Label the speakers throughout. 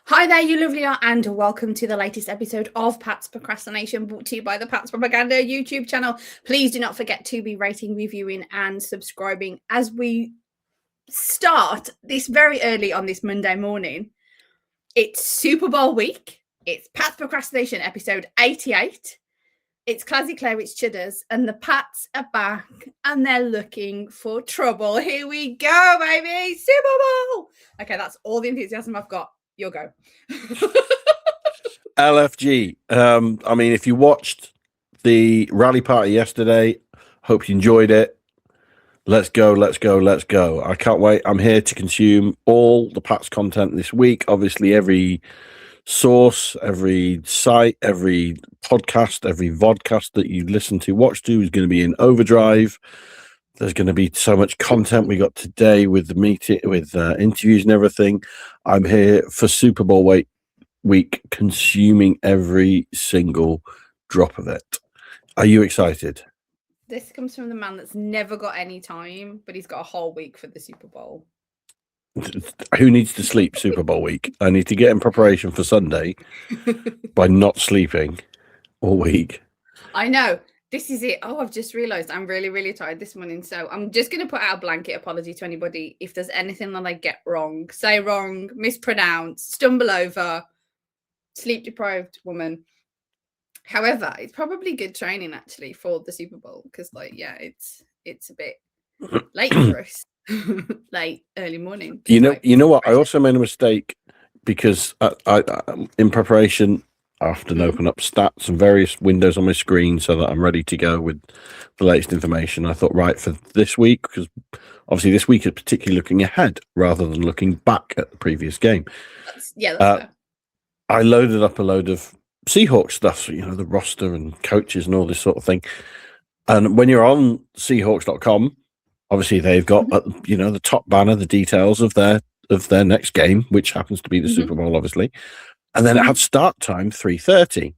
Speaker 1: Hi there, you lovely are, and welcome to the latest episode of Pat's Procrastination, brought to you by the Pat's Propaganda YouTube channel. Please do not forget to be rating, reviewing, and subscribing as we start this very early on this Monday morning. It's Super Bowl week. It's Pat's Procrastination episode 88. It's Clazzy Clare, it's Chudders, and the Pats are back, and they're looking for trouble. Here we go, baby! Super Bowl! Okay, that's all the enthusiasm I've got. You'll go.
Speaker 2: LFG. I mean, if you watched the rally party yesterday, hope you enjoyed it. Let's go, let's go, let's go. I can't wait. I'm here to consume all the Pats content this week. Obviously, every source, every site, every podcast, every vodcast that you listen to, watch to is going to be in overdrive. There's going to be so much content we got today with the meeting, with interviews and everything. I'm here for Super Bowl week, consuming every single drop of it. Are you excited?
Speaker 1: This comes from the man that's never got any time, but he's got a whole week for the Super Bowl.
Speaker 2: Who needs to sleep Super Bowl week? I need to get in preparation for Sunday by not sleeping all week.
Speaker 1: I know. This is it. Oh, I've just realised I'm really, really tired this morning. So I'm just going to put out a blanket apology to anybody if there's anything that I get wrong, say wrong, mispronounce, stumble over, sleep deprived woman. However, it's probably good training actually for the Super Bowl because, it's a bit late for us, late early morning.
Speaker 2: You know what? I also made a mistake because I in preparation. I often open up stats and various windows on my screen so that I'm ready to go with the latest information. I thought, right, for this week, because obviously this week is particularly looking ahead rather than looking back at the previous game.
Speaker 1: That's fair.
Speaker 2: I loaded up a load of Seahawks stuff, so, the roster and coaches and all this sort of thing. And when you're on Seahawks.com, obviously they've got, the top banner, the details of their next game, which happens to be the Super Bowl, obviously. And then it had start time 3:30.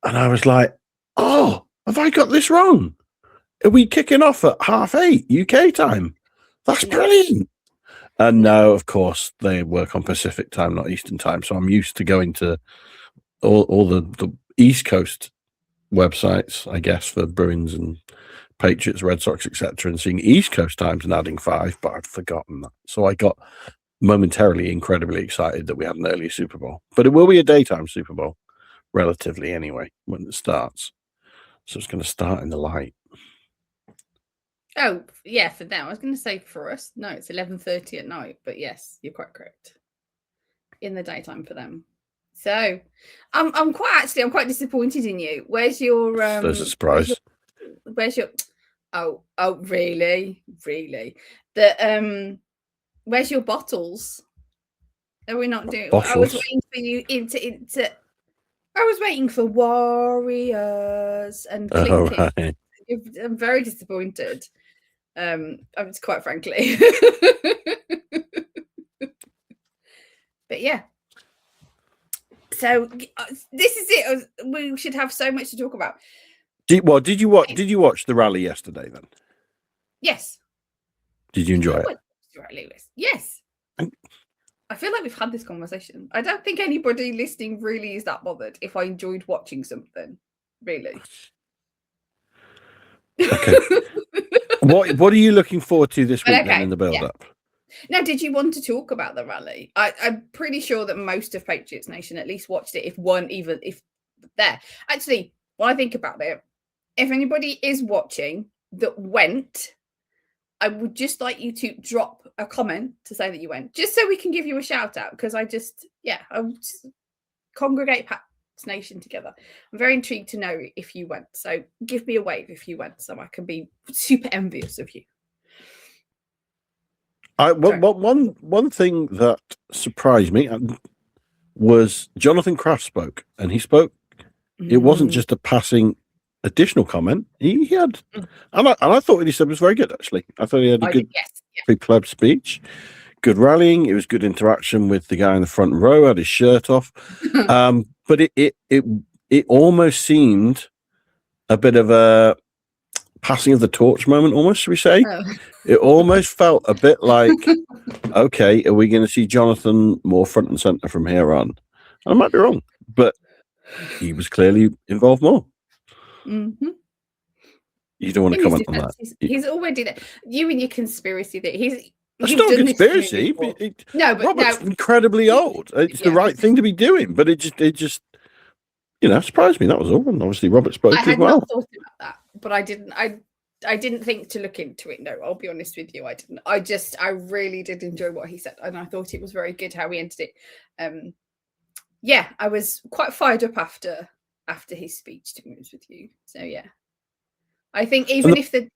Speaker 2: And I was like, oh, have I got this wrong? Are we kicking off at 8:30 UK time? That's brilliant. And now, of course, they work on Pacific time, not Eastern time. So I'm used to going to all the East Coast websites, I guess, for Bruins and Patriots, Red Sox, etc., and seeing East Coast times and adding 5, but I'd forgotten that. So I got momentarily incredibly excited that we had an early Super Bowl, but it will be a daytime Super Bowl relatively anyway when it starts, so it's going to start in the light.
Speaker 1: Oh yeah, for them I was going to say for us no, it's 11:30 at night, but yes, you're quite correct, in the daytime for them. So I'm quite disappointed in you. Where's your
Speaker 2: there's a surprise.
Speaker 1: Where's your oh really where's your bottles? Are we not doing?
Speaker 2: Bottles?
Speaker 1: I was waiting for you into. I was waiting for Warriors and clinking.
Speaker 2: Oh, right.
Speaker 1: I'm very disappointed. I'm just quite frankly. But yeah. So this is it. We should have so much to talk about.
Speaker 2: Did you watch the rally yesterday then?
Speaker 1: Yes.
Speaker 2: Did you enjoy it?
Speaker 1: Yes. I feel like we've had this conversation. I don't think anybody listening really is that bothered if I enjoyed watching something. Really.
Speaker 2: Okay. What are you looking forward to this week then in the build-up?
Speaker 1: Now, did you want to talk about the rally? I'm pretty sure that most of Patriots Nation at least watched it, if there. Actually, when I think about it, if anybody is watching that went, I would just like you to drop a comment to say that you went, just so we can give you a shout out, because I would just congregate Pat's Nation together. I'm very intrigued to know if you went. So give me a wave if you went, so I can be super envious of you.
Speaker 2: One thing that surprised me was Jonathan Kraft spoke, and he spoke. It wasn't just a passing additional comment. He had, and I thought what he said was very good. Actually, I thought he had a good pre-pleb speech, good rallying. It was good interaction with the guy in the front row. Had his shirt off, but it almost seemed a bit of a passing of the torch moment, almost, should we say?
Speaker 1: Oh.
Speaker 2: It almost felt a bit like, okay, are we going to see Jonathan more front and center from here on? I might be wrong, but he was clearly involved more.
Speaker 1: Mm-hmm.
Speaker 2: You don't want to comment on that.
Speaker 1: He's already there. You and your conspiracy that
Speaker 2: That's not a conspiracy.
Speaker 1: No, but
Speaker 2: Robert's incredibly old. It's the right thing to be doing, but it just surprised me. That was all. And obviously, Robert spoke as well.
Speaker 1: I had not thought about that, but I didn't. I didn't think to look into it. No, I'll be honest with you. I didn't. I really did enjoy what he said, and I thought it was very good how he ended it. Yeah, I was quite fired up after his speech, to be honest with you. So yeah. I think even if it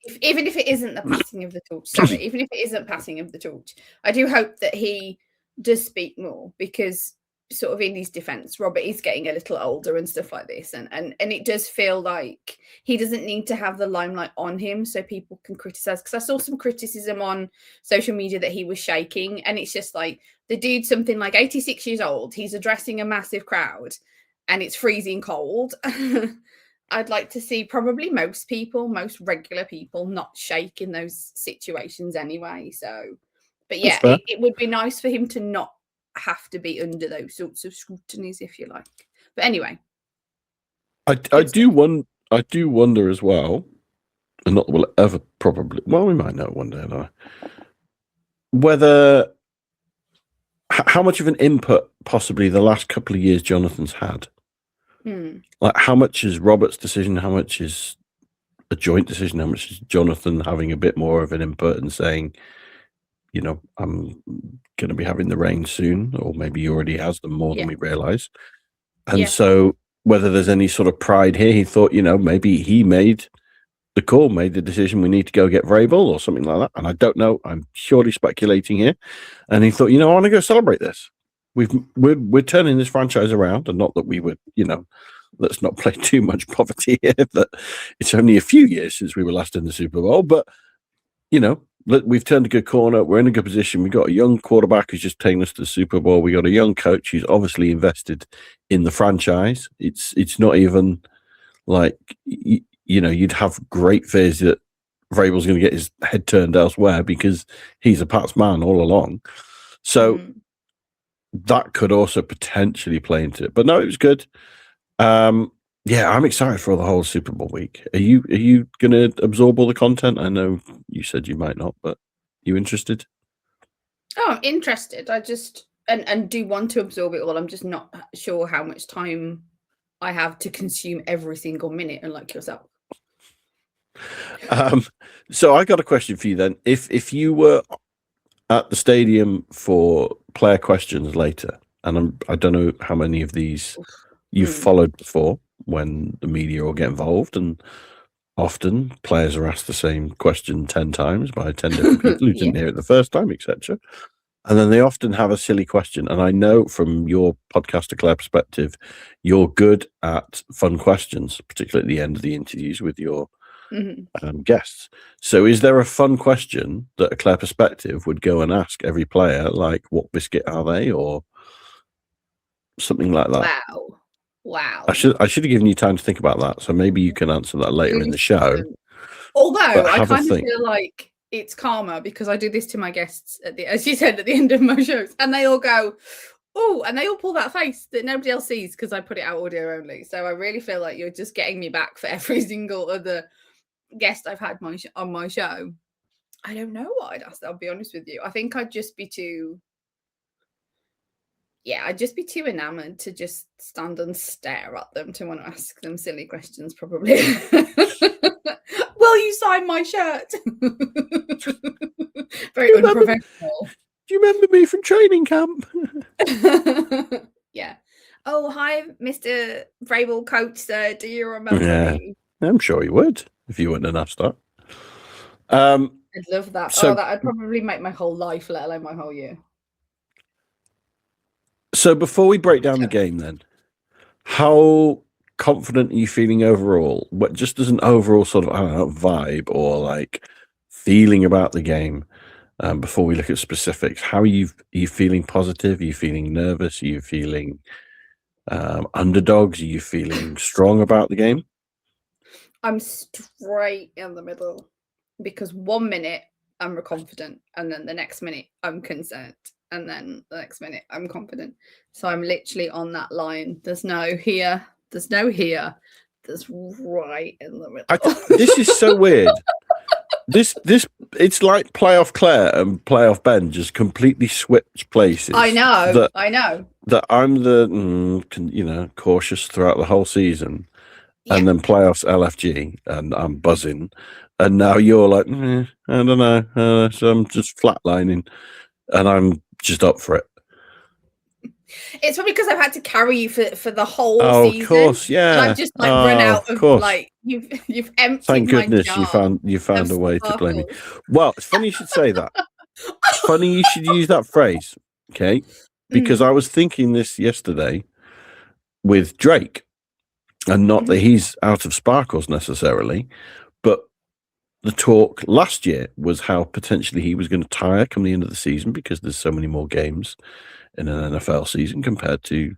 Speaker 1: isn't the passing of the torch, even if it isn't passing of the torch, I do hope that he does speak more, because sort of in his defense, Robert is getting a little older and stuff like this, and it does feel like he doesn't need to have the limelight on him so people can criticize, because I saw some criticism on social media that he was shaking, and it's just like, the dude's something like 86 years old, he's addressing a massive crowd and it's freezing cold. I'd like to see probably most regular people not shake in those situations anyway. So, but yeah, it would be nice for him to not have to be under those sorts of scrutinies, if you like. But anyway,
Speaker 2: I do wonder as well, and not that we'll ever probably. Well, we might know one day, though. Whether how much of an input possibly the last couple of years Jonathan's had. Like, how much is Robert's decision? How much is a joint decision? How much is Jonathan having a bit more of an input and saying, I'm going to be having the reins soon, or maybe he already has them more than we realize. And so whether there's any sort of pride here, he thought, maybe he made the call, made the decision, we need to go get Vrabel or something like that. And I don't know. I'm purely speculating here. And he thought, I want to go celebrate this. We're turning this franchise around, and not that we would, let's not play too much poverty here. That it's only a few years since we were last in the Super Bowl, but we've turned a good corner. We're in a good position. We've got a young quarterback who's just taken us to the Super Bowl. We got a young coach who's obviously invested in the franchise. It's not even like you'd have great fears that Vrabel's going to get his head turned elsewhere, because he's a Pats man all along. So. That could also potentially play into it, but no, it was good. I'm excited for the whole Super Bowl week. Are you going to absorb all the content? I know you said you might not, but you interested?
Speaker 1: Oh, I'm interested. I just and do want to absorb it all. I'm just not sure how much time I have to consume every single minute, unlike yourself.
Speaker 2: So I got a question for you then. If you were at the stadium for player questions later, and I don't know how many of these you've followed before, when the media all get involved, and often players are asked the same question 10 times by 10 different people who didn't hear it the first time, etc. And then they often have a silly question. And I know from your podcaster Claire perspective, you're good at fun questions, particularly at the end of the interviews with your guests. So is there a fun question that a Claire perspective would go and ask every player, like, what biscuit are they, or something like that?
Speaker 1: Wow.
Speaker 2: I should have given you time to think about that, so maybe you can answer that later in the show.
Speaker 1: Although I kind of feel like it's karma, because I do this to my guests as you said, at the end of my shows, and they all go, oh, and they all pull that face that nobody else sees because I put it out audio only. So I really feel like you're just getting me back for every single other guest I've had on my show. I don't know what I'd ask. I'll be honest with you. I think I'd just be too enamored to just stand and stare at them to want to ask them silly questions, probably. Will you sign my shirt? Very unprofessional.
Speaker 2: Do you remember me from training camp?
Speaker 1: Yeah. Oh, hi, Mr. Vrabel coach, sir. Do you remember me?
Speaker 2: I'm sure you would, if you wouldn't have asked that.
Speaker 1: I'd love that. That'd probably make my whole life, let alone my whole year.
Speaker 2: So before we break down the game then, how confident are you feeling overall? What, just as an overall sort of, I don't know, vibe or like feeling about the game, before we look at specifics, how are you feeling positive? Are you feeling nervous? Are you feeling underdogs? Are you feeling strong about the game?
Speaker 1: I'm straight in the middle because 1 minute I'm confident, and then the next minute I'm concerned, and then the next minute I'm confident. So I'm literally on that line. There's no here, there's no here, there's right in the middle.
Speaker 2: This is so weird. This it's like playoff Claire and playoff Ben just completely switched places.
Speaker 1: I know.
Speaker 2: That I'm the cautious throughout the whole season,
Speaker 1: Yeah.
Speaker 2: and then playoffs LFG, and I'm buzzing, and now you're like, I don't know, so I'm just flatlining, and I'm just up for it.
Speaker 1: It's probably because I've had to carry you for the whole season.
Speaker 2: Of course, yeah.
Speaker 1: And I've just run out of
Speaker 2: course.
Speaker 1: Like you've emptied.
Speaker 2: Thank goodness
Speaker 1: my jar
Speaker 2: you found a way to blame me.
Speaker 1: sparkles.
Speaker 2: Well, it's funny you should say that. It's funny you should use that phrase, okay? Because I was thinking this yesterday with Drake, and not that he's out of sparkles necessarily, but the talk last year was how potentially he was going to tire come the end of the season because there's so many more games in an NFL season compared to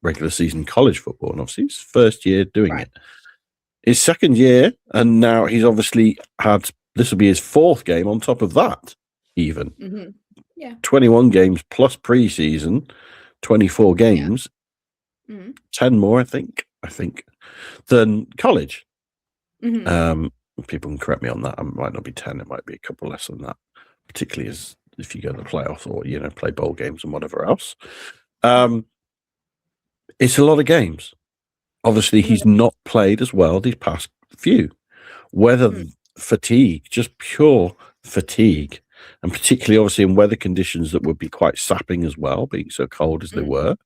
Speaker 2: regular season college football. And obviously his first year doing it. His second year, and now he's obviously this will be his fourth game on top of that, even. 21 games plus preseason, 24 games, 10 more, I think, than college. People can correct me on that. It might not be 10, it might be a couple less than that, particularly as if you go to the playoffs or, play bowl games and whatever else. It's a lot of games. Obviously, he's not played as well these past few. Whether fatigue, just pure fatigue, and particularly obviously in weather conditions that would be quite sapping as well, being so cold as they were.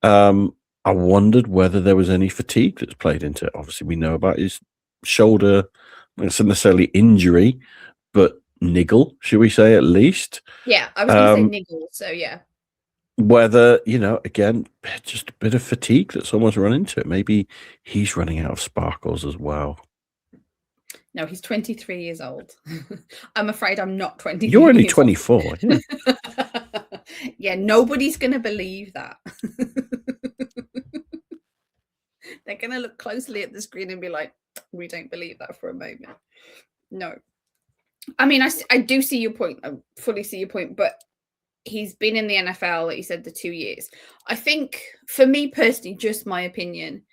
Speaker 2: I wondered whether there was any fatigue that's played into it. Obviously, we know about his shoulder, not necessarily injury, but niggle, should we say, at least?
Speaker 1: Yeah, I was going to say niggle, so yeah.
Speaker 2: Whether, again, just a bit of fatigue that's almost run into it. Maybe he's running out of sparkles as well.
Speaker 1: No, he's 23 years old. I'm afraid I'm not 23.
Speaker 2: You're only 24. Yeah.
Speaker 1: Yeah, nobody's going to believe that. They're going to look closely at the screen and be like, we don't believe that for a moment. No. I mean, I do see your point. I fully see your point, but he's been in the NFL, like you said, the 2 years. I think, for me personally, just my opinion,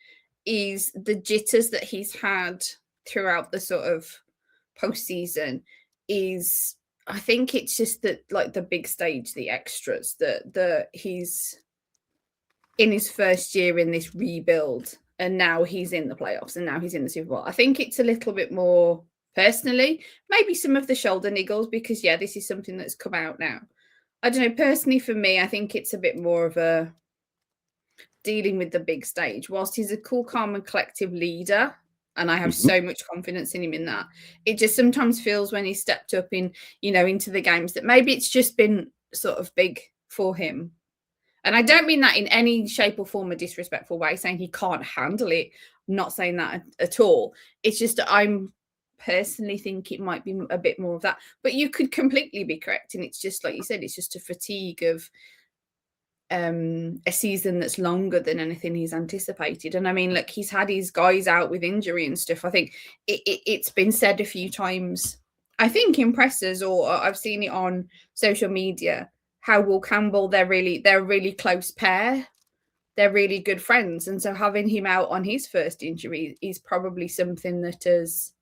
Speaker 1: is the jitters that he's had throughout the sort of postseason is, I think it's just that, like, the big stage, the extras, that he's in his first year in this rebuild, and now he's in the playoffs, and now he's in the Super Bowl. I think it's a little bit more, personally, maybe some of the shoulder niggles, because, yeah, this is something that's come out now. I don't know, personally for me, I think it's a bit more of a dealing with the big stage. Whilst he's a cool, calm and collective leader, and I have so much confidence in him in that, it just sometimes feels when he stepped up into the games that maybe it's just been sort of big for him. And I don't mean that in any shape or form a disrespectful way, saying he can't handle it. I'm not saying that at all. It's just that I'm personally think it might be a bit more of that, but you could completely be correct, and it's just like you said, it's just a fatigue of a season that's longer than anything he's anticipated. And I mean, look, he's had his guys out with injury and stuff. I think it's been said a few times, I think in pressers, or I've seen it on social media, how Will Campbell, they're a really close pair, they're really good friends, and so having him out on his first injury is probably something that has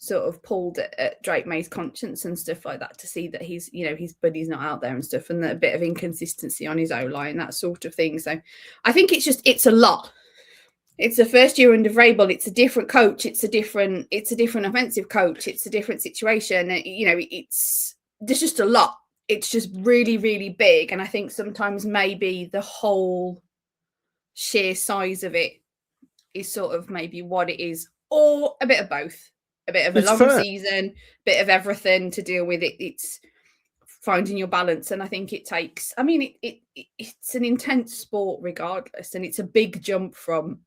Speaker 1: sort of pulled at Drake May's conscience and stuff like that, to see that he's, his buddy's not out there and stuff, and a bit of inconsistency on his O-line, that sort of thing. So I think it's a lot. It's the first year under Vrabel. It's a different coach. It's a different offensive coach. It's a different situation. There's just a lot. It's just really, really big. And I think sometimes maybe the whole sheer size of it is sort of maybe what it is, or a bit of both. A bit of a long season, bit of everything to deal with it. It's finding your balance. And I think it takes, I mean, it's an intense sport regardless. And it's a big jump from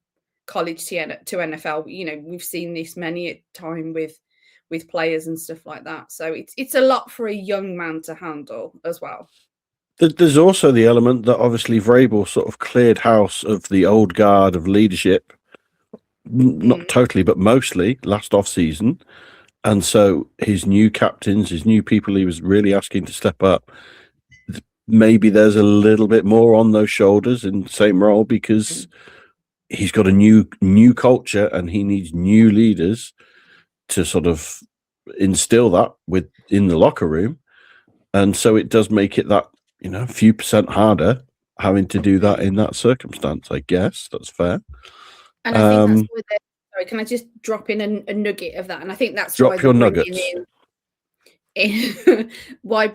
Speaker 1: college to NFL. We've seen this many a time with players and stuff like that. So it's a lot for a young man to handle as well.
Speaker 2: There's also the element that obviously Vrabel sort of cleared house of the old guard of leadership not totally, but mostly last off season. And so his new captains, his new people he was really asking to step up, maybe there's a little bit more on those shoulders in the same role because he's got a new culture and he needs new leaders to sort of instill that within the locker room. And so it does make it that, a few percent harder having to do that in that circumstance, I guess. That's fair.
Speaker 1: And I think that's why sorry, can I just drop in a nugget of that? And I think that's
Speaker 2: drop
Speaker 1: why
Speaker 2: your nuggets.
Speaker 1: Why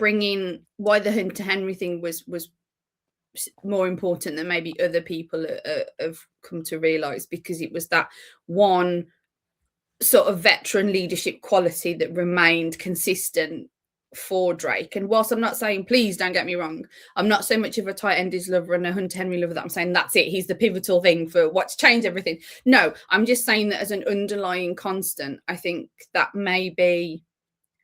Speaker 1: the Hunter Henry thing was more important than maybe other people have come to realize, because it was that one sort of veteran leadership quality that remained consistent for Drake. And whilst I'm not saying, please don't get me wrong, I'm not so much of a tight ended lover and a Hunter Henry lover that I'm saying that's it, he's the pivotal thing for what's changed everything. No, I'm just saying that as an underlying constant, I think that maybe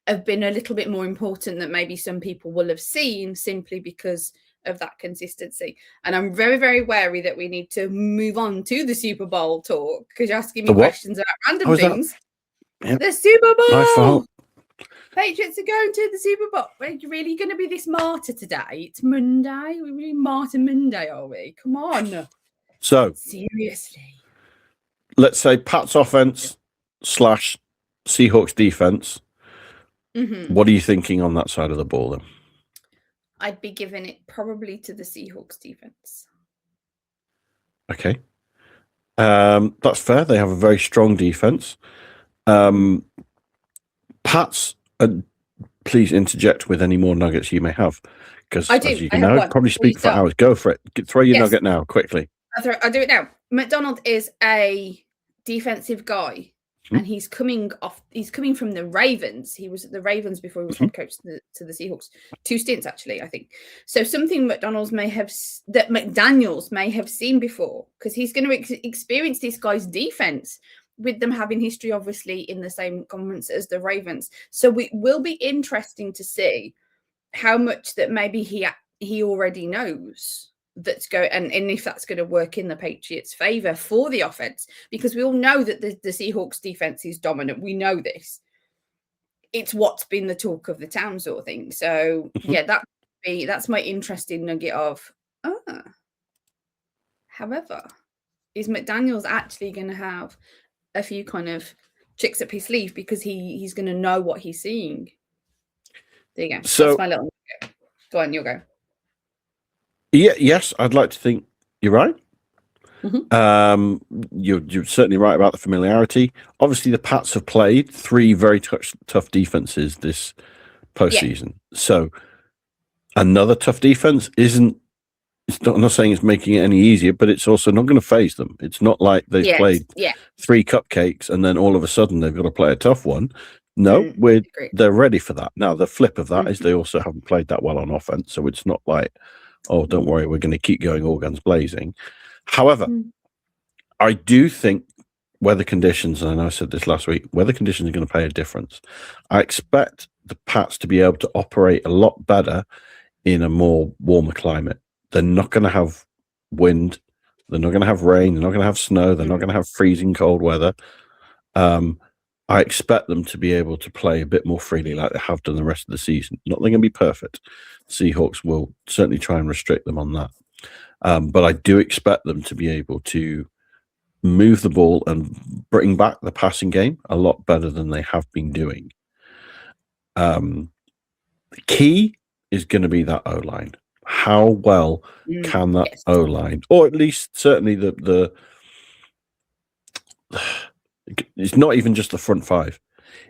Speaker 1: have been a little bit more important than maybe some people will have seen, simply because of that consistency. And I'm very, very wary that we need to move on to the Super Bowl talk, because you're asking me questions about random things. Yep. The Super Bowl.
Speaker 2: My fault.
Speaker 1: Patriots are going to the Super Bowl. Are you really going to be this martyr today? It's Monday. We're really martyr Monday, are we? Come on.
Speaker 2: So
Speaker 1: seriously,
Speaker 2: let's say Pat's offense / Seahawks defense. What are you thinking on that side of the ball then?
Speaker 1: I'd be giving it probably to the Seahawks defense.
Speaker 2: Okay. That's fair. They have a very strong defense. Pat's, please interject with any more nuggets you may have, because as you can know, probably speak for hours. Go for it. Throw your nugget now, quickly.
Speaker 1: I'll do it now. McDonald is a defensive guy. And he's coming from the Ravens. He was at the Ravens before he was head coach to the Seahawks. 2 stints, actually, I think. So something McDaniels may have seen before, because he's going to experience this guy's defense, with them having history, obviously, in the same conference as the Ravens. So it will be interesting to see how much that maybe he already knows that's go and if that's going to work in the Patriots' favor for the offense, because we all know that the Seahawks defense is dominant. We know this. It's what's been the talk of the town, sort of thing. So that's my interesting nugget of however, is McDaniels actually going to have a few kind of tricks up his sleeve, because he's going to know what he's seeing. There you go. So that's my little nugget. Go on, you'll go.
Speaker 2: Yeah, yes, I'd like to think you're right. You're certainly right about the familiarity. Obviously, the Pats have played 3 very tough defenses this postseason. Yeah. So another tough defense I'm not saying it's making it any easier, but it's also not going to phase them. It's not like they've played 3 cupcakes and then all of a sudden they've got to play a tough one. No, they're ready for that. Now, the flip of that is they also haven't played that well on offense, so it's not like, oh, don't worry, we're going to keep going all guns blazing. However, I do think weather conditions, and I know I said this last week, weather conditions are going to play a difference. I expect the Pats to be able to operate a lot better in a more warmer climate. They're not going to have wind. They're not going to have rain. They're not going to have snow. They're not going to have freezing cold weather. I expect them to be able to play a bit more freely like they have done the rest of the season. Not they're going to be perfect. Seahawks will certainly try and restrict them on that. But I do expect them to be able to move the ball and bring back the passing game a lot better than they have been doing. The key is going to be that O-line. How well can that O-line, or at least certainly the it's not even just the front 5.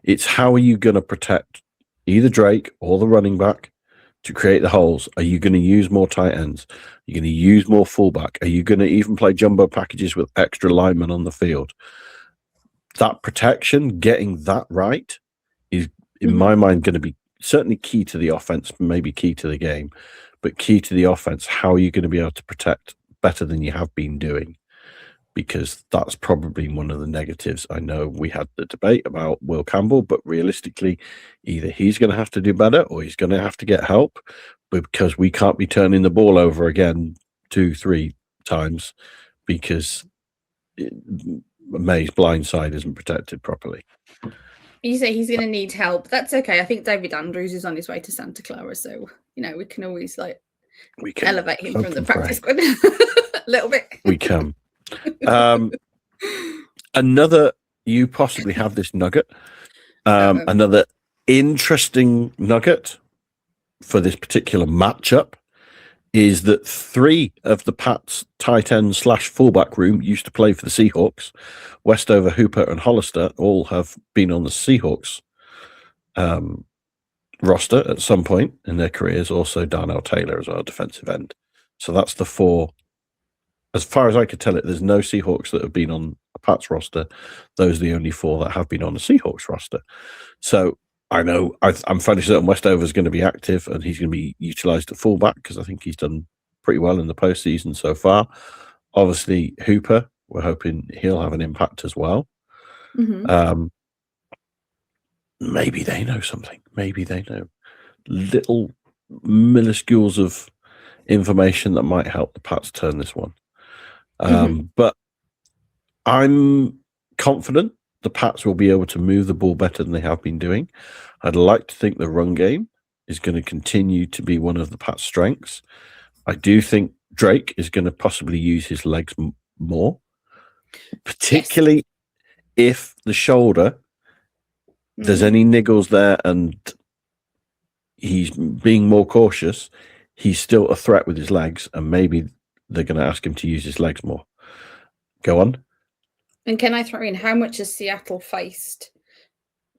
Speaker 2: It's how are you going to protect either Drake or the running back to create the holes? Are you going to use more tight ends? Are you going to use more fullback? Are you going to even play jumbo packages with extra linemen on the field? That protection, getting that right, is, in my mind, going to be certainly key to the offense, maybe key to the game, but key to the offense. How are you going to be able to protect better than you have been doing? Because that's probably one of the negatives. I know we had the debate about Will Campbell, but realistically, either he's going to have to do better or he's going to have to get help, because we can't be turning the ball over again 2-3 times, because May's blind side isn't protected properly.
Speaker 1: You say he's going to need help. That's okay. I think David Andrews is on his way to Santa Clara, so we can always elevate him from the practice squad a little bit.
Speaker 2: We can. Another, you possibly have this nugget. Another interesting nugget for this particular matchup is that 3 of the Pats tight end / fullback room used to play for the Seahawks. Westover, Hooper, and Hollister all have been on the Seahawks roster at some point in their careers. Also, Darnell Taylor as well, defensive end. So that's the 4. As far as I could tell it, there's no Seahawks that have been on a Pats roster. Those are the only 4 that have been on the Seahawks roster. So I know I'm fairly certain Westover is going to be active and he's going to be utilized at fullback because I think he's done pretty well in the postseason so far. Obviously, Hooper, we're hoping he'll have an impact as well.
Speaker 1: Mm-hmm.
Speaker 2: Maybe they know something. Maybe they know little minuscules of information that might help the Pats turn this one. But I'm confident the Pats will be able to move the ball better than they have been doing. I'd like to think the run game is going to continue to be one of the Pats' strengths. I do think Drake is going to possibly use his legs more, particularly if the shoulder, there's any niggles there and he's being more cautious. He's still a threat with his legs, and maybe they're going to ask him to use his legs more. Go on.
Speaker 1: And can I throw in, how much has Seattle faced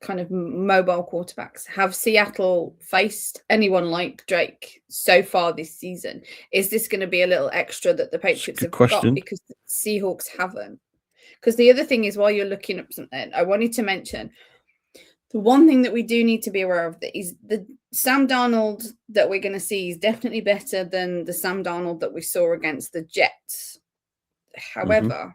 Speaker 1: kind of mobile quarterbacks? Have Seattle faced anyone like Drake so far this season? Is this going to be a little extra that the Patriots have got because the Seahawks haven't? Because the other thing is, while you're looking up something, I wanted to mention the one thing that we do need to be aware of that is the Sam Darnold that we're going to see is definitely better than the Sam Darnold that we saw against the Jets. However,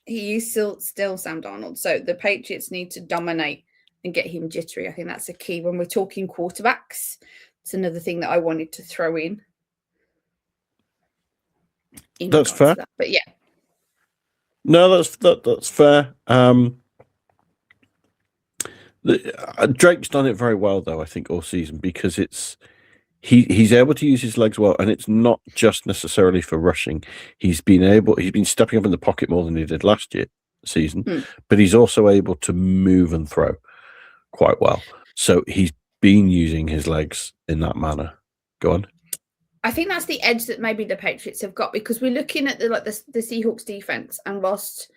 Speaker 1: he is still Sam Darnold. So the Patriots need to dominate and get him jittery. I think that's a key when we're talking quarterbacks. It's another thing that I wanted to throw in.
Speaker 2: That's fair.
Speaker 1: But yeah.
Speaker 2: No, that's fair. Drake's done it very well, though, I think, all season, because he's able to use his legs well, and it's not just necessarily for rushing. He's been stepping up in the pocket more than he did last season, but he's also able to move and throw quite well. So he's been using his legs in that manner. Go on.
Speaker 1: I think that's the edge that maybe the Patriots have got, because we're looking at the Seahawks defense, and whilst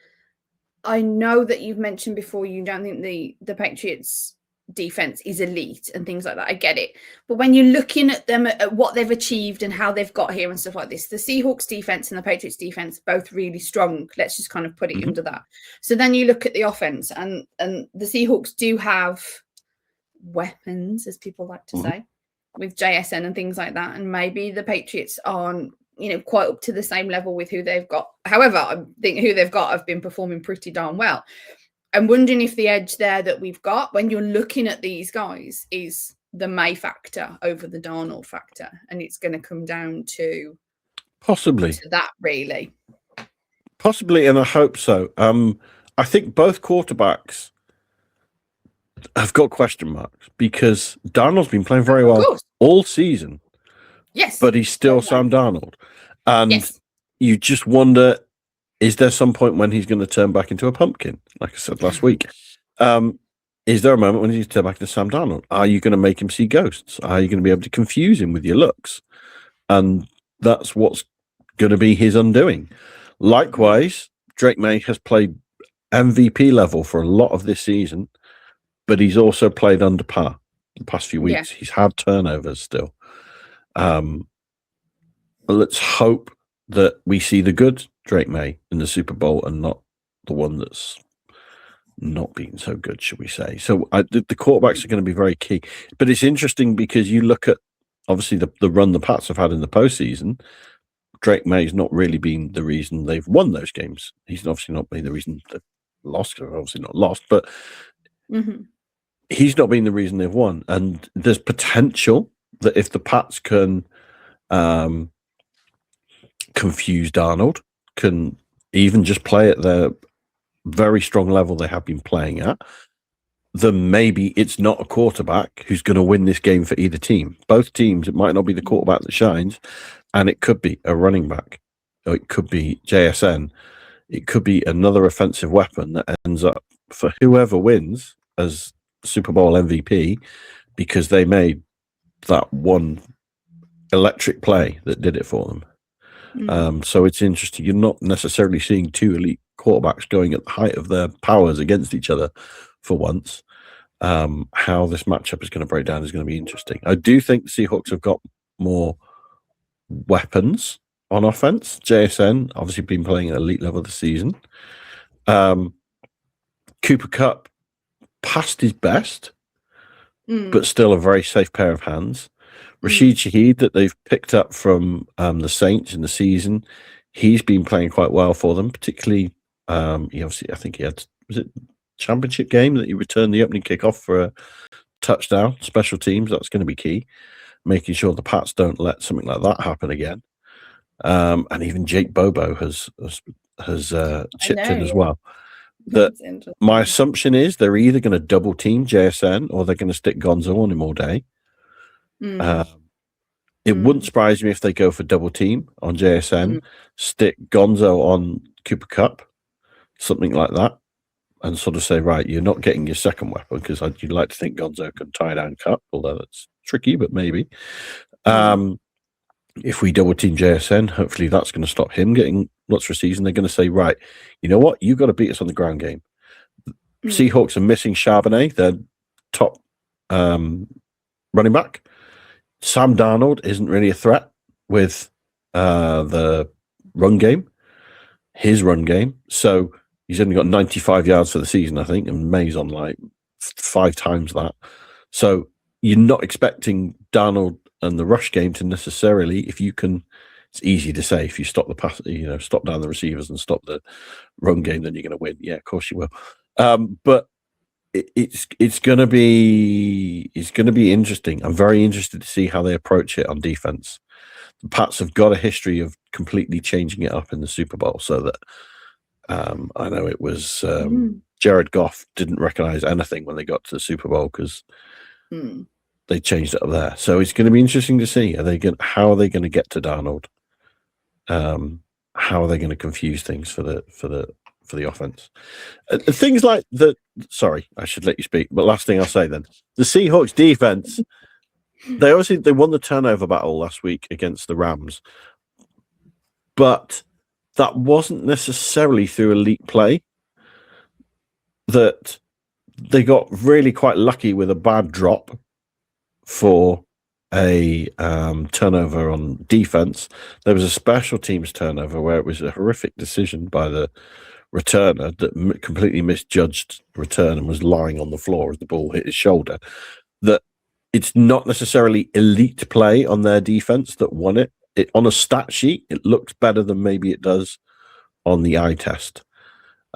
Speaker 1: I know that you've mentioned before you don't think the Patriots defense is elite and things like that, I get it, but when you're looking at them at what they've achieved and how they've got here and stuff like this, the Seahawks defense and the Patriots defense both really strong. Let's just kind of put it under that. So then you look at the offense, and the Seahawks do have weapons, as people like to say, with JSN and things like that, and maybe the Patriots aren't quite up to the same level with who they've got. However, I think who they've got have been performing pretty darn well. I'm wondering if the edge there that we've got when you're looking at these guys is the May factor over the Darnold factor, and it's going to come down to
Speaker 2: possibly
Speaker 1: to that, really.
Speaker 2: Possibly, and I hope so. I think both quarterbacks have got question marks because Darnold's been playing very well all season.
Speaker 1: Yes.
Speaker 2: But he's still Sam Darnold. And you just wonder, is there some point when he's going to turn back into a pumpkin? Like I said last week. Is there a moment when he's turn back into Sam Darnold? Are you going to make him see ghosts? Are you going to be able to confuse him with your looks? And that's what's going to be his undoing. Likewise, Drake May has played MVP level for a lot of this season, but he's also played under par the past few weeks. He's had turnovers still. Let's hope that we see the good Drake May in the Super Bowl and not the one that's not been so good, should we say. So the quarterbacks are going to be very key. But it's interesting because you look at, obviously, the run the Pats have had in the postseason. Drake May's not really been the reason they've won those games. He's obviously not been the reason they've lost. They're obviously not lost, but he's not been the reason they've won. And there's potential that if the Pats can confuse Darnold, can even just play at their very strong level they have been playing at, then maybe it's not a quarterback who's going to win this game for either team. Both teams, it might not be the quarterback that shines, and it could be a running back, or it could be JSN. It could be another offensive weapon that ends up for whoever wins as Super Bowl MVP, because they made that one electric play that did it for them. So it's interesting. You're not necessarily seeing two elite quarterbacks going at the height of their powers against each other for once. How this matchup is going to break down is going to be interesting. I do think the Seahawks have got more weapons on offense. JSN obviously been playing at elite level this season. Cooper Kupp past his best, but still a very safe pair of hands. Rashid Shaheed, that they've picked up from the Saints in the season, he's been playing quite well for them. Particularly, he obviously, I think he had, was it championship game that he returned the opening kickoff for a touchdown. Special teams, that's going to be key, making sure the Pats don't let something like that happen again. And even Jake Bobo has chipped in as well. That my assumption is they're either going to double team JSN or they're going to stick Gonzo on him all day. It wouldn't surprise me if they go for double team on JSN, stick Gonzo on Cooper Kupp, something like that, and sort of say, right, you're not getting your second weapon, because you'd like to think Gonzo can tie down Kupp, although that's tricky, but maybe. If we double team JSN, hopefully that's going to stop him getting lots for a season. They're going to say, right, you know what? You've got to beat us on the ground game. Seahawks are missing Charbonnet, their top running back. Sam Darnold isn't really a threat with the run game, his run game. So he's only got 95 yards for the season, I think, and May's on like 5 times that. So you're not expecting Darnold and the rush game to necessarily, if you can, it's easy to say, if you stop the pass, stop down the receivers and stop the run game, then you're going to win. Yeah, of course you will. But it's going to be interesting. I'm very interested to see how they approach it on defense. The Pats have got a history of completely changing it up in the Super Bowl, so that I know it was Jared Goff didn't recognize anything when they got to the Super Bowl because they changed it up there. So it's going to be interesting to see how are they going to get to Darnold? How are they going to confuse things for the offense? Things like sorry, I should let you speak, but last thing I'll say then, the Seahawks defense, they won the turnover battle last week against the Rams, but that wasn't necessarily through elite play. That they got really quite lucky with a bad drop for a turnover on defense. There was a special teams turnover where it was a horrific decision by the returner that completely misjudged return and was lying on the floor as the ball hit his shoulder. That it's not necessarily elite play on their defense that won it. On a stat sheet, it looks better than maybe it does on the eye test.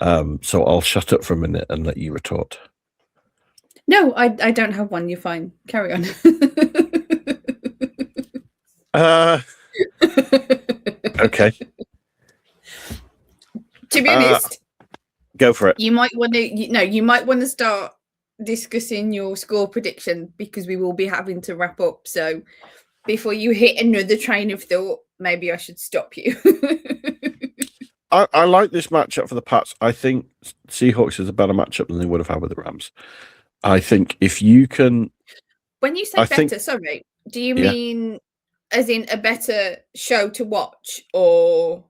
Speaker 2: So I'll shut up for a minute and let you retort.
Speaker 1: No, I don't have one. You're fine. Carry on.
Speaker 2: Okay.
Speaker 1: To be honest,
Speaker 2: go for it.
Speaker 1: You might want to start discussing your score prediction, because we will be having to wrap up. So before you hit another train of thought, maybe I should stop you.
Speaker 2: I like this matchup for the Pats. I think Seahawks is a better matchup than they would have had with the Rams. I think if you can...
Speaker 1: When you say better, sorry, do you mean as in a better show to watch, or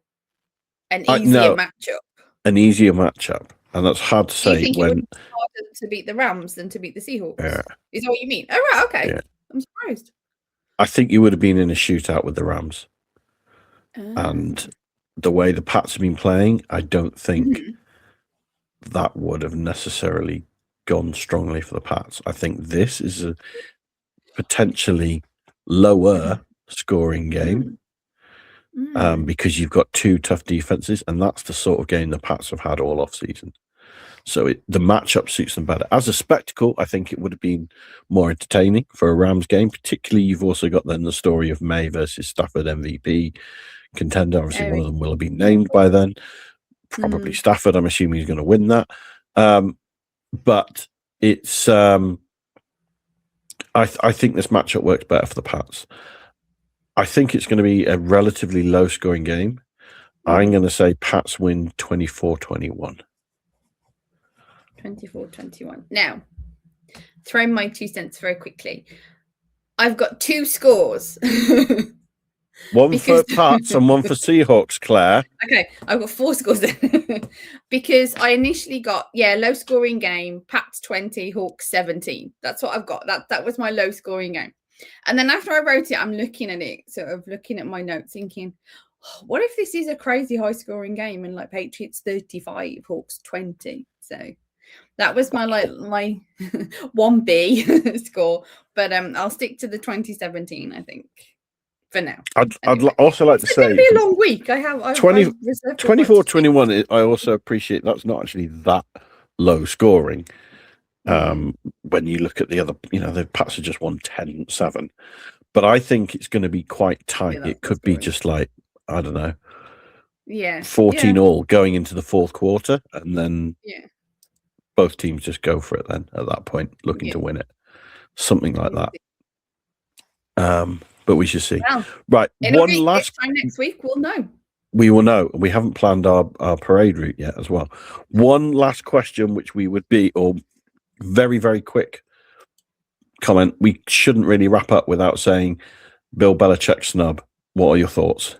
Speaker 1: an easier matchup?
Speaker 2: An easier matchup. And that's hard to say.
Speaker 1: Do you think it would be harder to beat the Rams than to beat the Seahawks?
Speaker 2: Yeah.
Speaker 1: Is that what you mean? Oh, right, okay. Yeah. I'm surprised.
Speaker 2: I think you would have been in a shootout with the Rams. And the way the Pats have been playing, I don't think that would have necessarily gone strongly for the Pats. I think this is a potentially lower scoring game because you've got two tough defenses, and that's the sort of game the Pats have had all off season. So the matchup suits them better. As a spectacle, I think it would have been more entertaining for a Rams game. Particularly, you've also got then the story of May versus Stafford MVP contender. Obviously, one of them will have been named by then. probably Stafford. I'm assuming he's going to win that. But it's I think this matchup works better for the Pats. I think it's going to be a relatively low-scoring game. I'm going to say Pats win 24-21.
Speaker 1: 24-21. Now, throw my 2 cents very quickly. I've got 2 scores.
Speaker 2: One for Pats and one for Seahawks, Claire.
Speaker 1: Okay, I've got 4 scores then. Because I initially got, low scoring game, Pats 20, Hawks 17. That's what I've got. That was my low scoring game. And then after I wrote it, I'm looking at it, sort of looking at my notes, thinking, what if this is a crazy high scoring game and like Patriots 35, Hawks 20? So that was my 1B score. But I'll stick to the 2017, I think. For now.
Speaker 2: I'd also like to say
Speaker 1: it's going to be a long week. I have
Speaker 2: 24-21. I also appreciate that's not actually that low scoring. When you look at the other, the Pats have just won 10-7, but I think it's going to be quite tight. It could be just like, I don't know, 14 all going into the fourth quarter, and then both teams just go for it. Then at that point, looking to win it, something like that. But we should see. Well, right. One last
Speaker 1: time next week, we'll know.
Speaker 2: We will know. We haven't planned our parade route yet as well. One last question, which we would be, or very, very quick comment. We shouldn't really wrap up without saying Bill Belichick snub. What are your thoughts?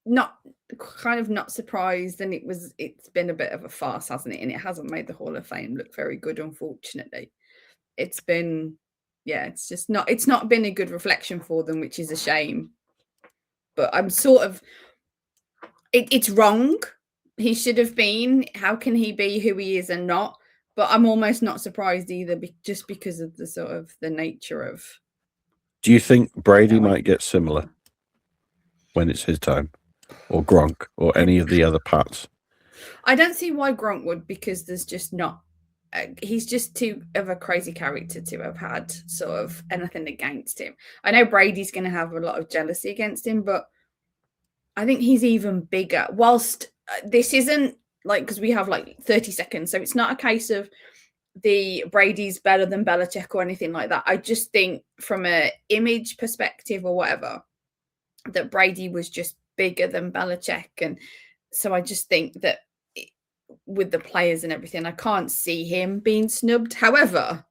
Speaker 1: Not surprised. And it's been a bit of a farce, hasn't it? And it hasn't made the Hall of Fame look very good, unfortunately. It's been, it's not been a good reflection for them, which is a shame. But I'm sort of, it's wrong. He should have been. How can he be who he is and not? But I'm almost not surprised either, just because of the sort of the nature of.
Speaker 2: Do you think Brady might get similar when it's his time, or Gronk, or any of the other Pats?
Speaker 1: I don't see why Gronk would, because there's just not. He's just too of a crazy character to have had sort of anything against him. I know Brady's going to have a lot of jealousy against him, but I think he's even bigger. Whilst this isn't because we have 30 seconds, so it's not a case of the Brady's better than Belichick or anything like that. I just think from a image perspective or whatever, that Brady was just bigger than Belichick. And so I just think that with the players and everything, I can't see him being snubbed. However,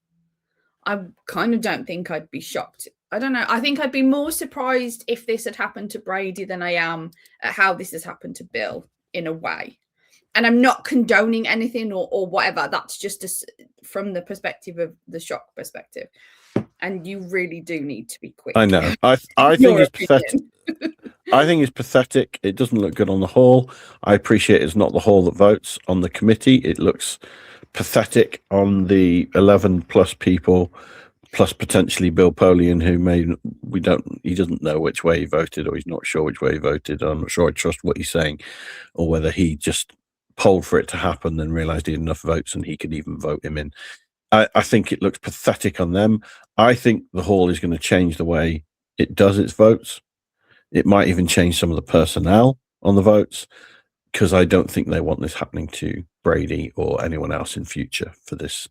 Speaker 1: I kind of don't think I'd be shocked. I don't know. I think I'd be more surprised if this had happened to Brady than I am at how this has happened to Bill, in a way. And I'm not condoning anything or whatever. That's just from the perspective of the shock perspective. And you really do need to be quick.
Speaker 2: I know. I think it's pathetic. I think it's pathetic. It doesn't look good on the Hall. I appreciate it's not the Hall that votes. On the committee, it looks pathetic on the 11 plus people, plus potentially Bill Polian, who he doesn't know which way he voted, or he's not sure which way he voted. I'm not sure I trust what he's saying, or whether he just polled for it to happen, then realized he had enough votes and he could even vote him in. I think it looks pathetic on them. I think the Hall is going to change the way it does its votes. It might even change some of the personnel on the votes, because I don't think they want this happening to Brady or anyone else in future for this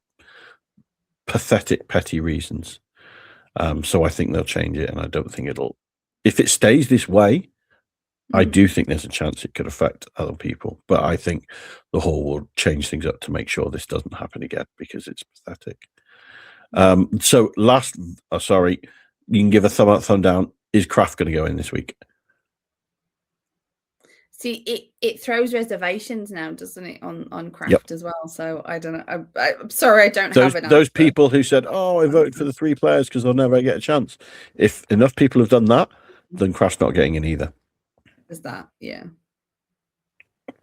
Speaker 2: pathetic, petty reasons. So I think they'll change it, and I don't think if it stays this way, I do think there's a chance it could affect other people. But I think the Hall will change things up to make sure this doesn't happen again, because it's pathetic. So sorry, you can give a thumb up, thumb down. Is Kraft going to go in this week?
Speaker 1: See, it throws reservations now, doesn't it, on Kraft as well? So I don't know. I'm sorry, I don't have an answer.
Speaker 2: Those people who said, "Oh, I voted for the 3 players because they'll never get a chance." If enough people have done that, then Kraft's not getting in either.
Speaker 1: Is that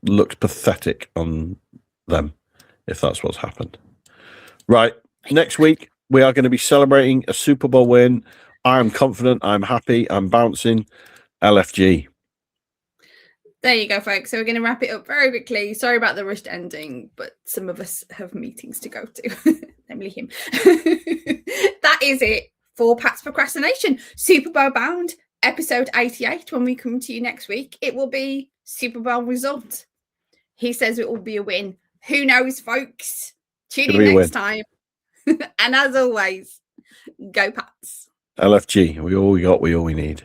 Speaker 2: looks pathetic on them if that's what's happened. Right, next week we are going to be celebrating a Super Bowl win. I'm confident, I'm happy, I'm bouncing. LFG.
Speaker 1: There you go, folks. So we're going to wrap it up very quickly. Sorry about the rushed ending, but some of us have meetings to go to, namely him. That is it for Pat's Procrastination. Super Bowl bound. episode 88, when we come to you next week, it will be Super Bowl result. He says it will be a win. Who knows, folks? Tune in next time. And as always, go Pats.
Speaker 2: LFG. We all we need.